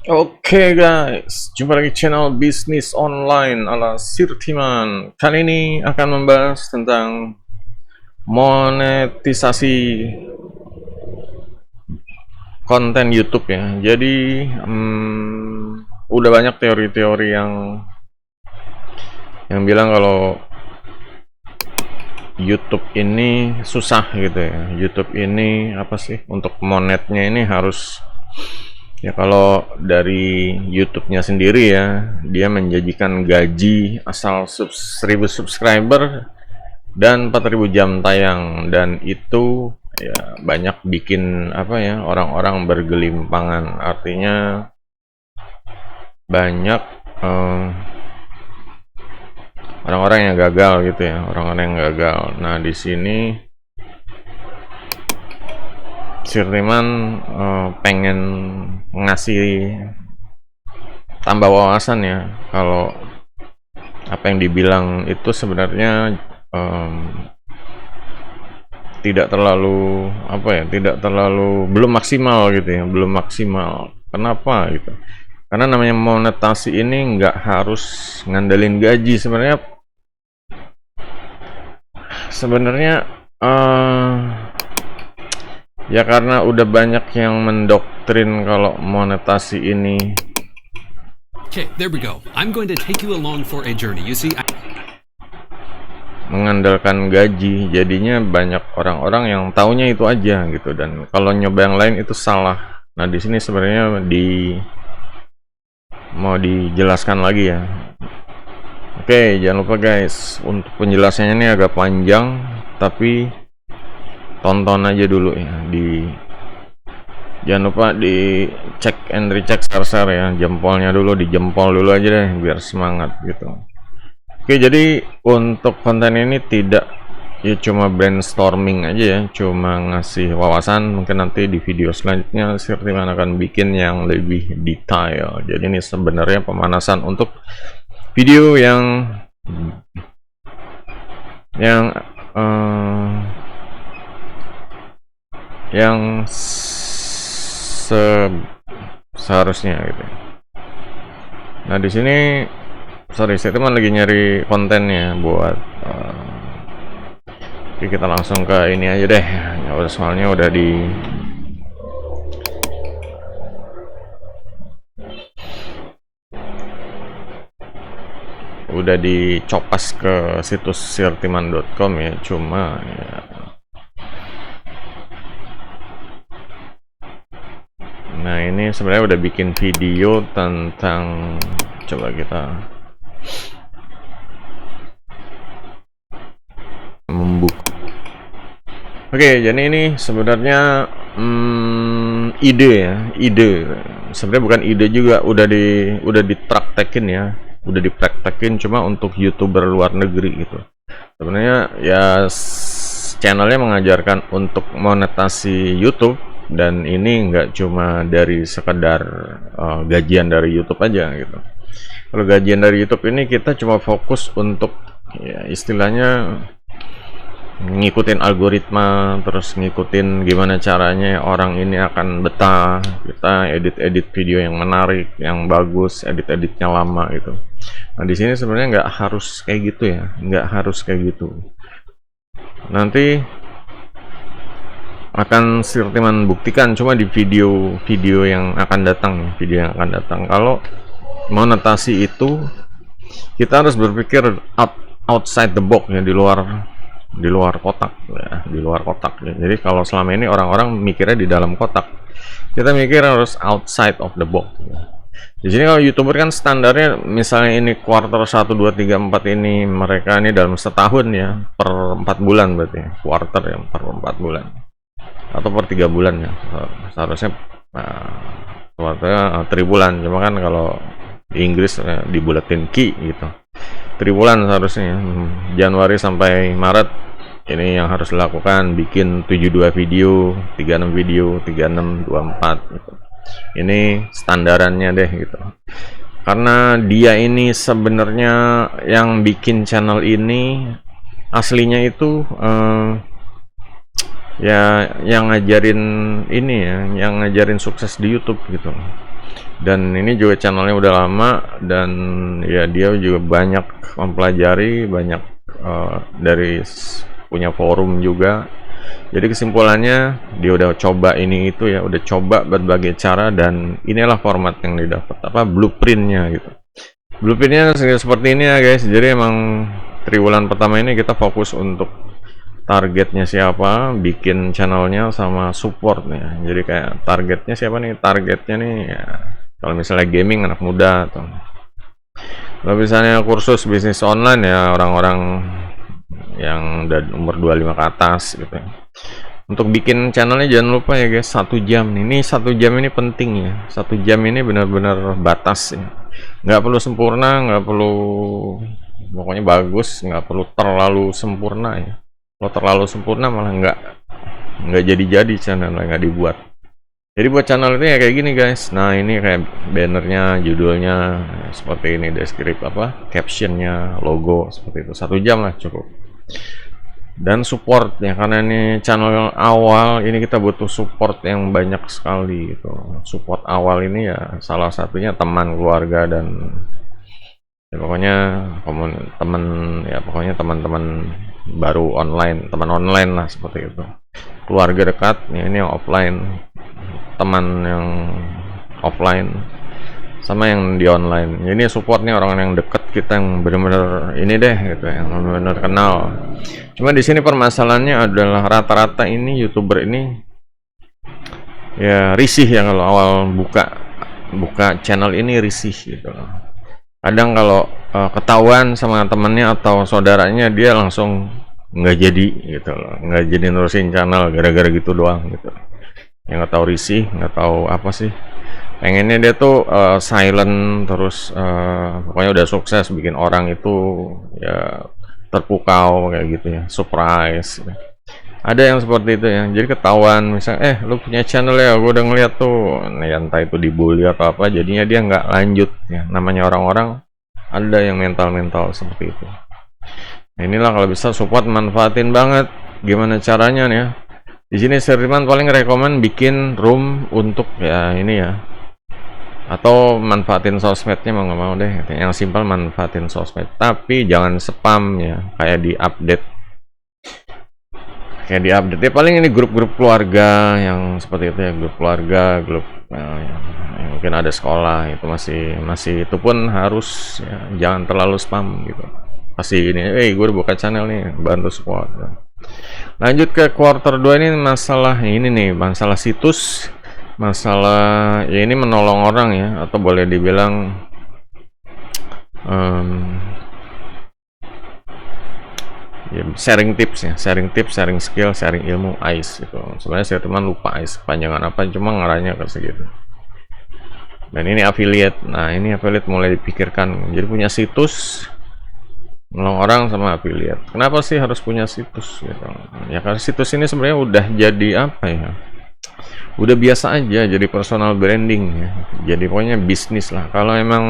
Oke guys, jumpa lagi channel bisnis online ala Sirtiman. Kali ini akan membahas tentang monetisasi konten YouTube ya. Jadi udah banyak teori-teori yang bilang kalau YouTube ini susah gitu ya. YouTube ini apa sih, untuk monetnya ini harus, ya kalau dari YouTube-nya sendiri ya, dia menjanjikan gaji asal 1000 subscriber dan 4000 jam tayang, dan itu ya banyak bikin apa ya, orang-orang bergelimpangan. Artinya banyak orang-orang yang gagal gitu ya, orang-orang yang gagal. Nah, di sini Sirtiman pengen ngasih tambah wawasan ya, kalau apa yang dibilang itu sebenarnya tidak terlalu apa ya, tidak terlalu, belum maksimal gitu ya, belum maksimal. Kenapa gitu? Karena namanya monetasi ini nggak harus ngandelin gaji sebenarnya. Eh, ya karena udah banyak yang mendoktrin kalau monetasi ini Okay, there we go. I'm going to take you along for a journey. You see, mengandalkan gaji, jadinya banyak orang-orang yang taunya itu aja gitu, dan kalau nyoba yang lain itu salah. Nah, di sini sebenarnya mau dijelaskan lagi ya. Oke, jangan lupa guys, untuk penjelasannya ini agak panjang, tapi tonton aja dulu ya. Jangan lupa di cek and recheck share ya, jempolnya dulu, dijempol dulu aja deh biar semangat gitu. Oke, jadi untuk konten ini tidak ya cuma brainstorming aja ya, cuma ngasih wawasan. Mungkin nanti di video selanjutnya Sirtiman akan bikin yang lebih detail. Jadi ini sebenarnya pemanasan untuk video yang yang seharusnya gitu. Nah, di sini sorry, saya teman lagi nyari kontennya buat oke, kita langsung ke ini aja deh. Ya, soalnya udah dicopas ke situs sirtiman.com ya, cuma ya, nah ini sebenarnya udah bikin video tentang, coba kita membuka. Oke, jadi ini sebenarnya ide sebenarnya bukan ide juga, udah dipraktekin ya, udah dipraktekin cuma untuk YouTuber luar negeri gitu. Sebenarnya ya channelnya mengajarkan untuk monetasi YouTube, dan ini nggak cuma dari sekedar gajian dari YouTube aja gitu. Kalau gajian dari YouTube ini kita cuma fokus untuk ya istilahnya ngikutin algoritma, terus ngikutin gimana caranya orang ini akan betah, kita edit video yang menarik, yang bagus, editnya lama gitu. Nah, di sini sebenarnya nggak harus kayak gitu ya, nggak harus kayak gitu. Nanti akan Sirtiman buktikan cuma di video yang akan datang, kalau monetasi itu kita harus berpikir outside the box ya, di luar kotak ya, di luar kotak ya. Jadi kalau selama ini orang-orang mikirnya di dalam kotak, kita mikir harus outside of the box ya. Di sini kalau YouTuber kan standarnya misalnya ini quarter 1 2 3 4, ini mereka ini dalam setahun ya, per 4 bulan berarti ya. Quarter ya, per 4 bulan atau per 3 bulan ya. Seharusnya quarternya 3 bulan, cuma kan kalau di Inggris dibulatin ki gitu. 3 bulan seharusnya ya. Januari sampai Maret ini yang harus dilakukan, bikin 72 video, 36 video, 36 24 gitu. Ini standarannya deh gitu. Karena dia ini sebenarnya yang bikin channel ini aslinya itu ya yang ngajarin ini ya, yang ngajarin sukses di YouTube gitu. Dan ini juga channelnya udah lama, dan ya dia juga banyak mempelajari, banyak punya forum juga. Jadi kesimpulannya dia udah coba ini itu ya, udah coba berbagai cara, dan inilah format yang didapat, apa, blueprintnya gitu. Blueprintnya seperti ini ya guys. Jadi emang triwulan pertama ini kita fokus untuk targetnya siapa, bikin channelnya, sama supportnya. Jadi kayak targetnya siapa nih? Targetnya nih ya, kalau misalnya gaming anak muda, atau kalau misalnya kursus bisnis online ya orang-orang yang udah umur 25 ke atas gitu ya. Untuk bikin channelnya jangan lupa ya guys, 1 jam. Ini 1 jam ini penting ya. 1 jam ini benar-benar batas ya. Nggak perlu sempurna, nggak perlu pokoknya bagus, nggak perlu terlalu sempurna ya. Kalau terlalu sempurna malah nggak jadi channel, nggak dibuat. Jadi buat channel ini ya kayak gini guys. Nah ini kayak bannernya, judulnya seperti ini, deskripsi apa, captionnya, logo seperti itu. 1 jam lah cukup. Dan support ya, karena ini channel awal, ini kita butuh support yang banyak sekali gitu. Support awal ini ya salah satunya teman, keluarga, dan ya pokoknya teman-teman baru online, teman online lah seperti itu. Keluarga dekat ya, ini yang offline, teman yang offline, sama yang di online. Ini supportnya orang yang dekat kita, yang benar-benar ini deh gitu, yang benar-benar kenal. Cuma di sini permasalahannya adalah rata-rata ini YouTuber ini ya risih ya, kalau awal buka channel ini risih gitu loh. Kadang kalau ketahuan sama temennya atau saudaranya, dia langsung nggak jadi gitu loh, nggak jadi nerusin channel gara-gara gitu doang gitu. Yang nggak tahu risih, nggak tahu apa sih, pengennya dia tuh silent terus, pokoknya udah sukses bikin orang itu ya terpukau kayak gitu ya, surprise gitu. Ada yang seperti itu ya, jadi ketahuan misalnya lu punya channel ya, gue udah ngeliat tuh, nah, entah itu dibully atau apa, jadinya dia nggak lanjut ya. Namanya orang-orang ada yang mental seperti itu. Nah, inilah kalau bisa support, manfaatin banget. Gimana caranya nih ya? Di sini Sirman paling rekomen bikin room untuk ya ini ya, atau manfaatin sosmednya, mau nggak mau deh yang simpel, manfaatin sosmed, tapi jangan spam ya, kayak di update ya. Paling ini grup-grup keluarga yang seperti itu ya, grup keluarga, grup yang mungkin ada sekolah, itu masih itu pun harus ya, jangan terlalu spam gitu. Pasti ini, gue udah buka channel nih, bantu support ya. Lanjut ke quarter 2 ini, masalah ini nih, masalah situs, masalah ya ini menolong orang ya, atau boleh dibilang ya, sharing tips ya, sharing skill, sharing ilmu, AIS itu. Sebenarnya saya teman lupa AIS panjangan apa, cuma ngarahnya ke segitu. Dan ini affiliate. Nah ini affiliate mulai dipikirkan, jadi punya situs, menolong orang, sama affiliate. Kenapa sih harus punya situs gitu? Ya karena situs ini sebenarnya udah jadi apa ya, udah biasa aja, jadi personal branding ya, jadi pokoknya bisnis lah. Kalau emang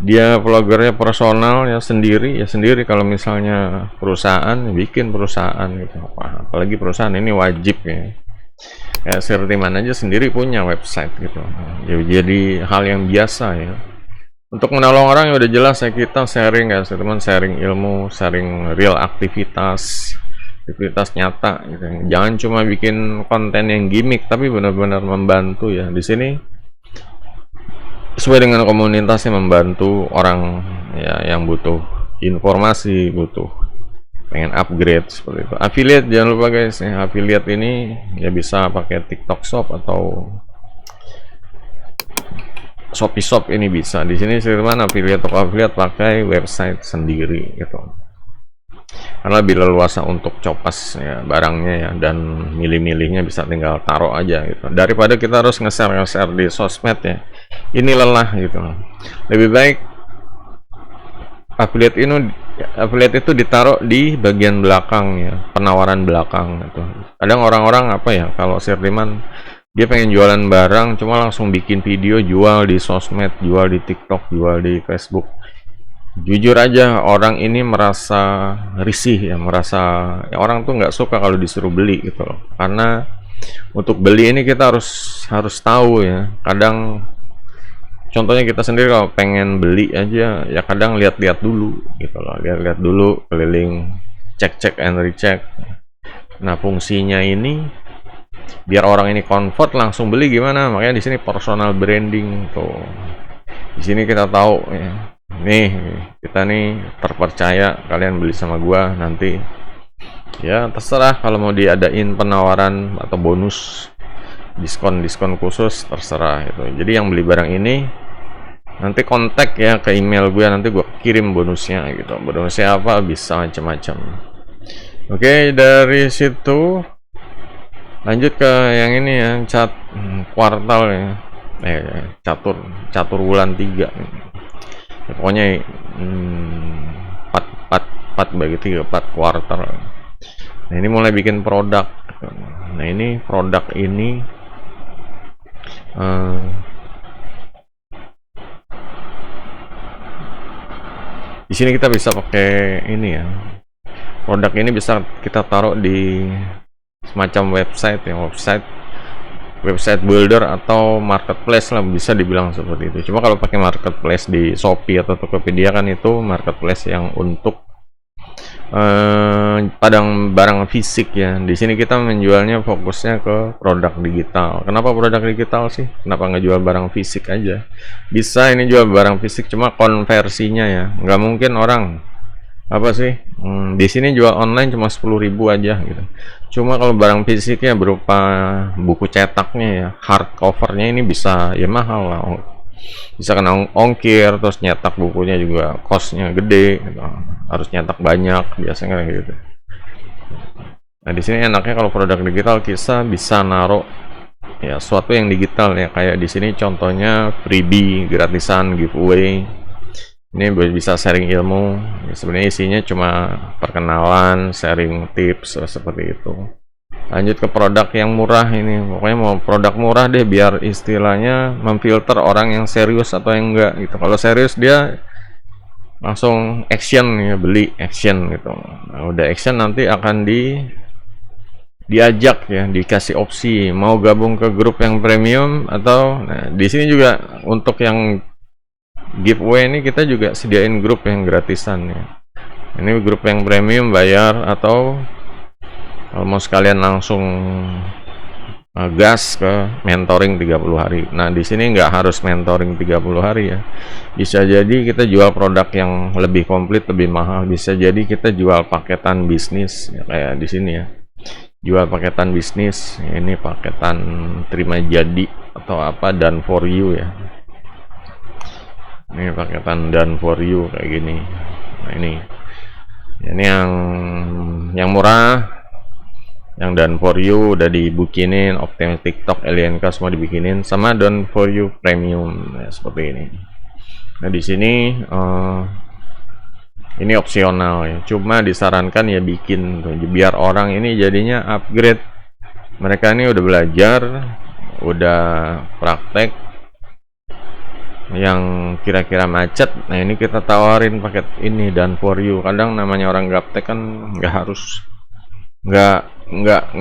dia vlogernya personal ya sendiri. Kalau misalnya perusahaan, bikin perusahaan gitu, apalagi perusahaan ini wajib ya. Kayak Sirtiman aja sendiri punya website gitu. Jadi hal yang biasa ya. Untuk menolong orang ya udah jelas ya, kita sharing ya, teman, sharing ilmu, sharing real aktivitas nyata gitu. Jangan cuma bikin konten yang gimmick, tapi benar-benar membantu ya. Di sini sesuai dengan komunitasnya, membantu orang ya yang butuh informasi, butuh pengen upgrade seperti itu. Affiliate jangan lupa guys ya, affiliate ini ya bisa pakai TikTok Shop atau Shopee Shop, ini bisa. Di sini Sirman affiliate pakai website sendiri gitu. Karena lebih leluasa untuk copas ya barangnya ya, dan milih-milihnya bisa tinggal taruh aja gitu. Daripada kita harus nge-share di sosmed ya, ini lelah gitu. Lebih baik affiliate itu ditaruh di bagian belakang ya, penawaran belakang gitu. Kadang orang-orang apa ya, kalau Sirman dia pengen jualan barang, cuma langsung bikin video jual di sosmed, jual di TikTok, jual di Facebook. jujur aja orang ini merasa risih ya, merasa ya orang tuh nggak suka kalau disuruh beli gitu loh. Karena untuk beli ini kita harus tahu ya. Kadang contohnya kita sendiri kalau pengen beli aja ya kadang lihat-lihat dulu gitu loh, lihat-lihat dulu keliling, cek-cek and recheck. Nah, fungsinya ini biar orang ini comfort langsung beli gimana? Makanya di sini personal branding tuh. Di sini kita tahu ya. Nih, kita nih terpercaya, kalian beli sama gua nanti. Ya, terserah kalau mau diadain penawaran atau bonus, diskon khusus terserah itu. Jadi yang beli barang ini nanti kontak ya ke email gue, nanti gue kirim bonusnya gitu. Bonusnya apa bisa macam-macam. Oke, dari situ lanjut ke yang ini ya, kuartal ya. Catur bulan 3. Ya, pokoknya 4 bagi 3, 4 kuartal. Nah, ini mulai bikin produk. Nah, ini produk ini di sini kita bisa pakai ini ya. Produk ini bisa kita taruh di semacam website ya, website builder atau marketplace lah, bisa dibilang seperti itu. Cuma kalau pakai marketplace di Shopee atau Tokopedia kan itu marketplace yang untuk padang barang fisik ya. Di sini kita menjualnya fokusnya ke produk digital. Kenapa produk digital sih? Kenapa nggak jual barang fisik aja? Bisa ini jual barang fisik, cuma konversinya ya nggak mungkin orang apa sih di sini jual online cuma 10.000 aja gitu. Cuma kalau barang fisiknya berupa buku cetaknya ya, hardcovernya ini bisa ya mahal lah, bisa kena ongkir, terus nyetak bukunya juga costnya gede gitu. Harus nyetak banyak biasanya kayak gitu. Nah, di sini enaknya kalau produk digital kita bisa naruh ya suatu yang digital ya, kayak di sini contohnya freebie, gratisan, giveaway. Ini bisa sharing ilmu. Ya, sebenarnya isinya cuma perkenalan, sharing tips seperti itu. Lanjut ke produk yang murah ini. Pokoknya mau produk murah deh, biar istilahnya memfilter orang yang serius atau yang enggak gitu. Kalau serius dia langsung action ya, beli action gitu. Nah, udah action nanti akan diajak ya, dikasih opsi mau gabung ke grup yang premium atau di sini juga untuk yang giveaway ini kita juga sediain grup yang gratisan ya. Ini grup yang premium bayar, atau kalau mau sekalian langsung gas ke mentoring 30 hari. Nah, di sini nggak harus mentoring 30 hari ya. Bisa jadi kita jual produk yang lebih komplit, lebih mahal. Bisa jadi kita jual paketan bisnis ya, kayak di sini ya. Jual paketan bisnis. Ini paketan terima jadi atau apa, done for you ya. Ini paketan done for you kayak gini. Nah, ini yang murah, yang done for you udah dibikinin, Optimus TikTok, Alienka semua dibikinin, sama done for you premium ya, seperti ini. Nah, di sini ini opsional ya, cuma disarankan ya bikin tuh, biar orang ini jadinya upgrade. Mereka ini udah belajar, udah praktek yang kira-kira macet. Nah, ini kita tawarin paket ini done for you. Kadang namanya orang gaptek kan nggak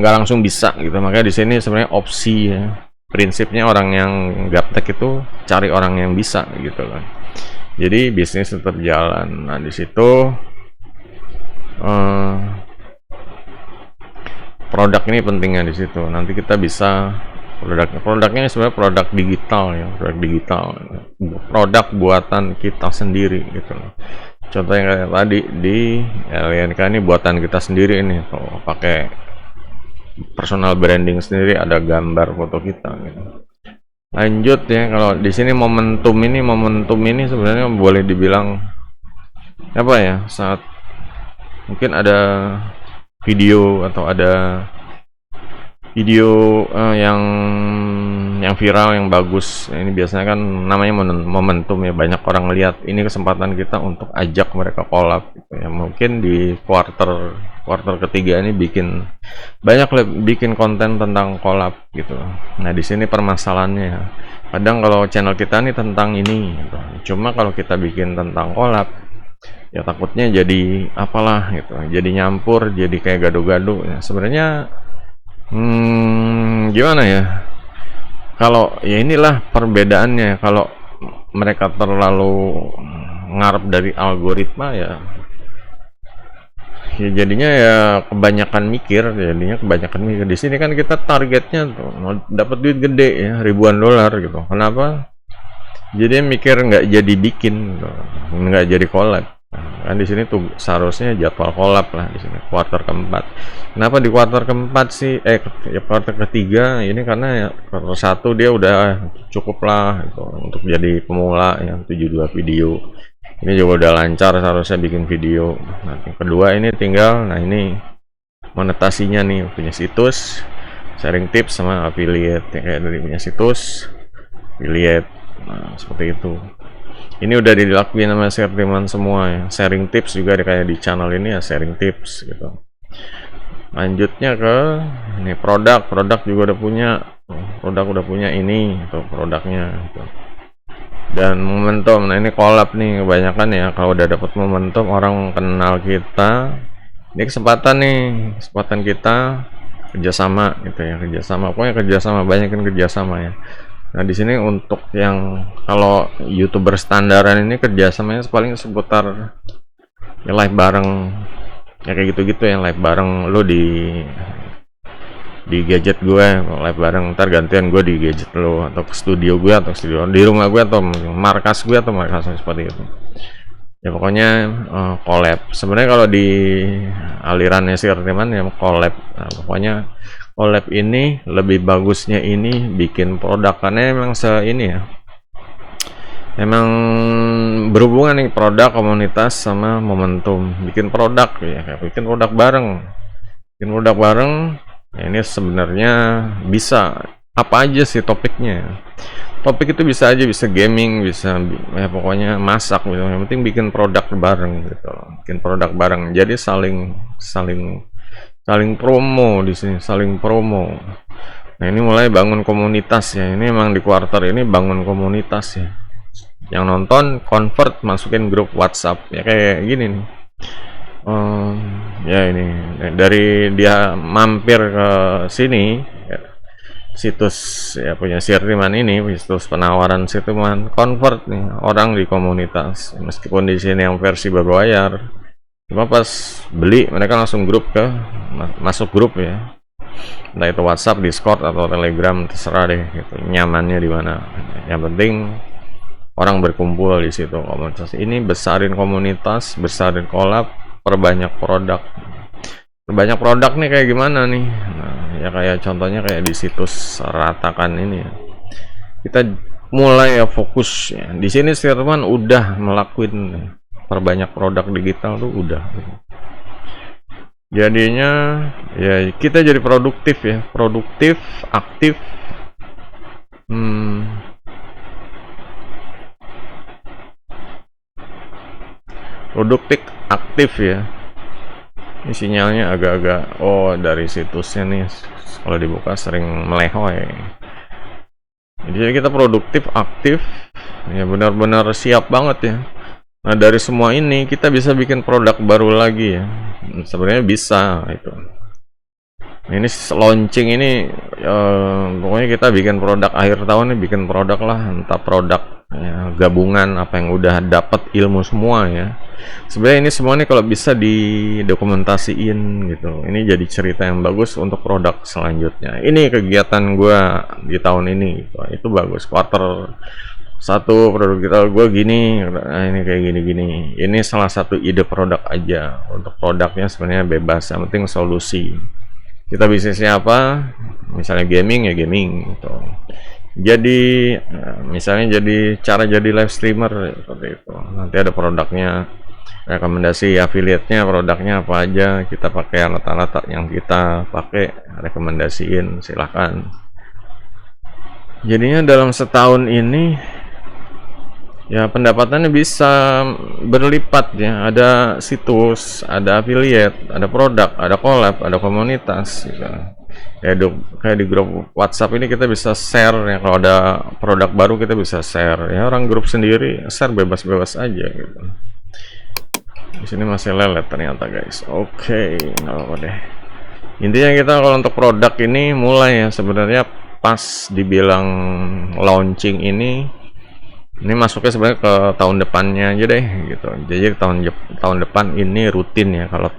langsung bisa gitu. Makanya di sini sebenarnya opsi ya. Prinsipnya orang yang gaptek itu cari orang yang bisa gitu kan. Jadi bisnis tetap jalan. Nah, di situ produk ini pentingnya di situ. Nanti kita bisa produknya sebenarnya produk digital ya, produk buatan kita sendiri gitu loh. Contohnya kayak tadi di LNK ini buatan kita sendiri ini, tuh pakai personal branding sendiri, ada gambar foto kita gitu. Lanjut ya, kalau di sini momentum ini sebenarnya boleh dibilang apa ya, saat mungkin ada video atau ada video yang viral, yang bagus. Ini biasanya kan namanya momentum ya, banyak orang lihat. Ini kesempatan kita untuk ajak mereka collab gitu ya. Mungkin di kuartal ketiga ini bikin konten tentang collab gitu. Nah, di sini permasalahannya ya, kadang kalau channel kita nih tentang ini gitu. Cuma kalau kita bikin tentang collab, ya takutnya jadi apalah gitu, jadi nyampur, jadi kayak gaduh-gaduh ya. Sebenarnya gimana ya, kalau ya inilah perbedaannya, kalau mereka terlalu ngarep dari algoritma ya jadinya ya kebanyakan mikir. Di sini kan kita targetnya tuh mau dapat duit gede ya, ribuan dolar gitu. Kenapa? Jadi mikir nggak jadi bikin, gitu. Nggak jadi collab. Kan di sini tuh seharusnya jadwal collab lah di sini kuartal keempat. Kenapa di kuartal keempat sih? Kuartal ketiga ini karena ya kuartal satu dia udah cukup lah gitu, untuk jadi pemula yang 72 video. Ini juga udah lancar seharusnya bikin video. Nah, yang kedua ini tinggal, nah ini monetasinya nih, punya situs, sharing tips sama affiliate, kayak dari punya situs, affiliate. Nah, seperti itu. Ini udah dilakuin sama teman semua ya. Sharing tips juga kayak di channel ini ya, sharing tips gitu. Lanjutnya ke ini produk juga udah punya ini itu produknya gitu. Dan momentum, nah ini collab nih kebanyakan ya, kalau udah dapat momentum orang kenal kita, ini kesempatan kita kerjasama gitu ya, pokoknya kerjasama, banyak kan kerjasama ya. Nah di sini untuk yang kalau YouTuber standaran ini kerjasamanya paling seputar ya live bareng ya, kayak gitu-gitu yang live bareng, lo di gadget gue live bareng, ntar gantian gue di gadget lo, atau ke studio gue, atau studio di rumah gue, atau markas seperti itu ya. Pokoknya collab. Sebenarnya kalau di alirannya si teman ya collab. Nah, pokoknya collab ini lebih bagusnya ini bikin produk, karena emang ini ya, emang berhubungan nih produk, komunitas sama momentum. Bikin produk ya, kayak bikin produk bareng ya. Ini sebenarnya bisa apa aja sih topiknya. Topik itu bisa gaming, bisa ya pokoknya masak gitu. Yang penting bikin produk bareng gitu. Jadi saling promo di sini, saling promo. Nah, ini mulai bangun komunitas ya. Ini emang di kuartal ini bangun komunitas ya. Yang nonton convert, masukin grup WhatsApp ya, kayak gini nih. Ya ini dari dia mampir ke sini ya, situs ya punya Sirtiman ini, situs penawaran Sirtiman, convert nih orang di komunitas, meskipun di sini yang versi berbayar, cuma pas beli mereka langsung masuk grup ya, entah itu WhatsApp, Discord atau Telegram, terserah deh gitu, nyamannya di mana. Yang penting orang berkumpul di situ komunitas ini. Besarin komunitas, besarin collab, perbanyak produk nih. Kayak gimana nih? Nah, ya kayak contohnya kayak di situs Ratakan ini ya. Kita mulai ya fokus ya. Di sini Sirman udah melakukan perbanyak produk digital tuh udah. Jadinya ya kita jadi produktif, aktif. Produktif, aktif ya. Ini sinyalnya agak-agak dari situsnya nih, kalau dibuka sering melehoy. Jadi kita produktif, aktif ya, benar-benar siap banget ya. Nah dari semua ini kita bisa bikin produk baru lagi ya. Sebenarnya bisa itu. Ini launching ini pokoknya kita bikin produk akhir tahun nih, bikin produk lah, entah produk ya, gabungan apa yang udah dapat ilmu semua ya. Sebenarnya ini semua nih kalau bisa didokumentasiin gitu, ini jadi cerita yang bagus untuk produk selanjutnya. Ini kegiatan gue di tahun ini gitu. Itu bagus. Quarter 1 produk digital gue gini, nah ini kayak gini. Ini salah satu ide produk aja. Untuk produknya sebenarnya bebas, yang penting solusi. Kita bisnisnya apa? Misalnya gaming ya gaming gitu. Jadi misalnya cara jadi live streamer seperti itu. Nanti ada produknya, rekomendasi affiliate-nya, produknya apa aja, kita pakai alat-alat yang kita pakai, rekomendasiin, silahkan. Jadinya dalam setahun ini ya pendapatannya bisa berlipat ya. Ada situs, ada affiliate, ada produk, ada collab, ada komunitas gitu. Ya kayak di grup WhatsApp ini kita bisa share ya, kalau ada produk baru kita bisa share ya, orang grup sendiri share bebas-bebas aja gitu. Di sini masih lelet ternyata guys. Oke, nggak apa-apa deh. Intinya kita kalau untuk produk ini mulai ya sebenarnya pas dibilang launching ini masuknya sebenarnya ke tahun depannya aja deh gitu. Jadi tahun depan ini rutin ya kalau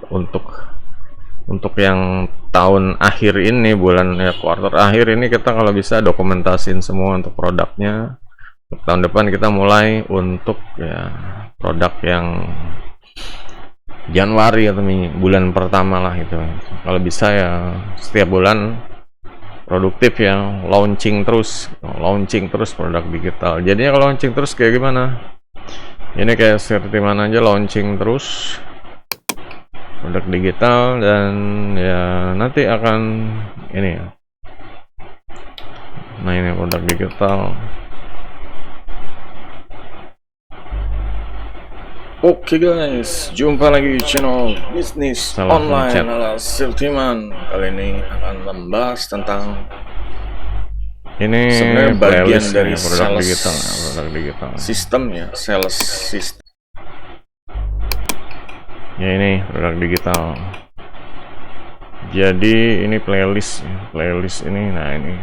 untuk yang tahun akhir ini, bulan ya kuartal akhir ini kita kalau bisa dokumentasin semua untuk produknya. Untuk tahun depan kita mulai untuk ya produk yang Januari atau bulan pertama lah gitu. Kalau bisa ya setiap bulan produktif ya, launching terus produk digital. Jadinya kalau launching terus kayak gimana? Ini kayak seperti mana aja, launching terus produk digital, dan ya nanti akan ini ya. Nah ini produk digital. Oke guys, jumpa lagi di channel bisnis online ala Siltiman. Kali ini akan membahas tentang ini sebenarnya bagian dari produk digital sistemnya, sales system. Ya ini produk digital. Jadi ini playlist ini. Nah ini.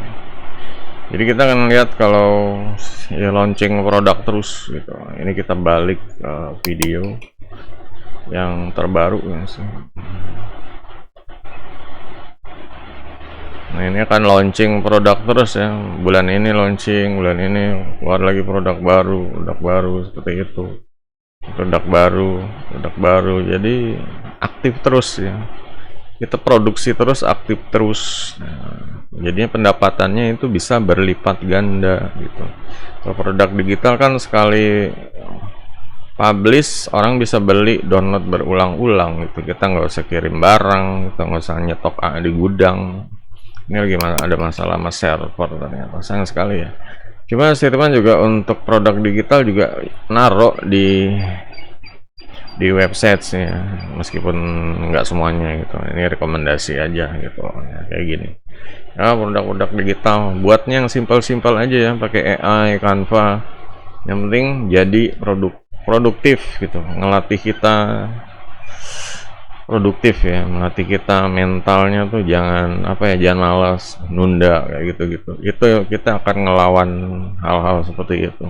Jadi kita akan lihat kalau ya launching produk terus gitu. Ini kita balik ke video yang terbaru ya sih. Nah ini akan launching produk terus ya. Bulan ini launching, bulan ini keluar lagi produk baru seperti itu. Produk baru. Jadi aktif terus ya. Kita produksi terus, aktif terus. Nah, jadinya pendapatannya itu bisa berlipat ganda gitu. Kalau produk digital kan sekali publish orang bisa beli, download berulang-ulang gitu. Kita nggak usah kirim barang, kita nggak usah nyetok di gudang. Ini lagi ada masalah sama server ternyata, sayang sekali ya. Cuma Sirman juga untuk produk digital juga naruh di website sih ya, meskipun nggak semuanya gitu. Ini rekomendasi aja gitu ya, kayak gini ya. Produk-produk digital buatnya yang simpel-simpel aja ya, pakai AI, Canva. Yang penting jadi produktif gitu, ngelatih kita produktif ya, melatih kita mentalnya tuh jangan jangan malas, nunda kayak gitu. Itu kita akan ngelawan hal-hal seperti itu.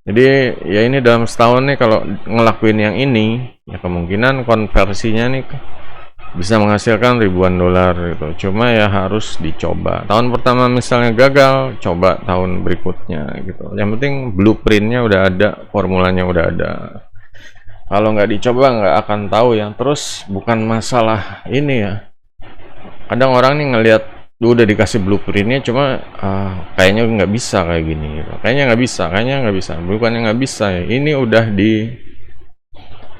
Jadi ya ini dalam setahun nih kalau ngelakuin yang ini ya kemungkinan konversinya nih bisa menghasilkan ribuan dolar gitu. Cuma ya harus dicoba. Tahun pertama misalnya gagal, coba tahun berikutnya gitu. Yang penting blueprintnya udah ada, formulanya udah ada. Kalau nggak dicoba nggak akan tahu ya. Terus bukan masalah ini ya. Kadang orang nih ngelihat udah dikasih blueprintnya cuma kayaknya nggak bisa kayak gini gitu. Kayaknya nggak bisa, bukannya nggak bisa ya, ini udah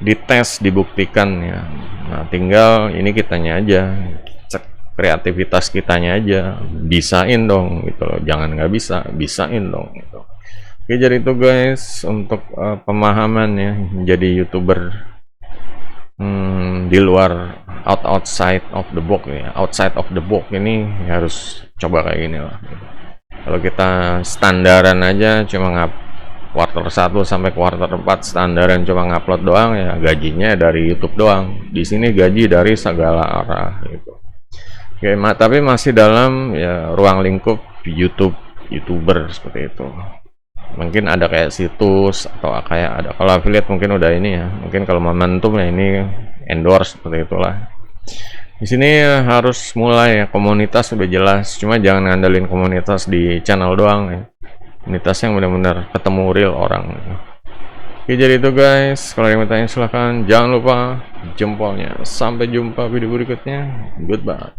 dites, dibuktikan ya. Nah tinggal ini kitanya aja, cek kreativitas kitanya aja, bisain dong gitu loh. Jangan nggak bisa, bisain dong gitu. Oke, jadi itu guys untuk pemahaman ya menjadi YouTuber di luar, outside of the box ya. Outside of the box ini harus coba kayak gini lah gitu. Kalau kita standaran aja cuma kuartal 1 sampai kuartal 4 standaran cuma ngupload doang ya, gajinya dari YouTube doang. Di sini gaji dari segala arah gitu. Oke, tapi masih dalam ya ruang lingkup YouTuber seperti itu. Mungkin ada kayak situs atau kayak ada, kalau affiliate mungkin udah ini ya, mungkin kalau momentum ya ini endorse seperti itulah. Di sini harus mulai ya, komunitas udah jelas, cuma jangan ngandelin komunitas di channel doang ya. Komunitas yang benar-benar ketemu real orang. Oke, jadi itu guys, kalau yang mau tanya silahkan, jangan lupa jempolnya. Sampai jumpa video berikutnya, goodbye.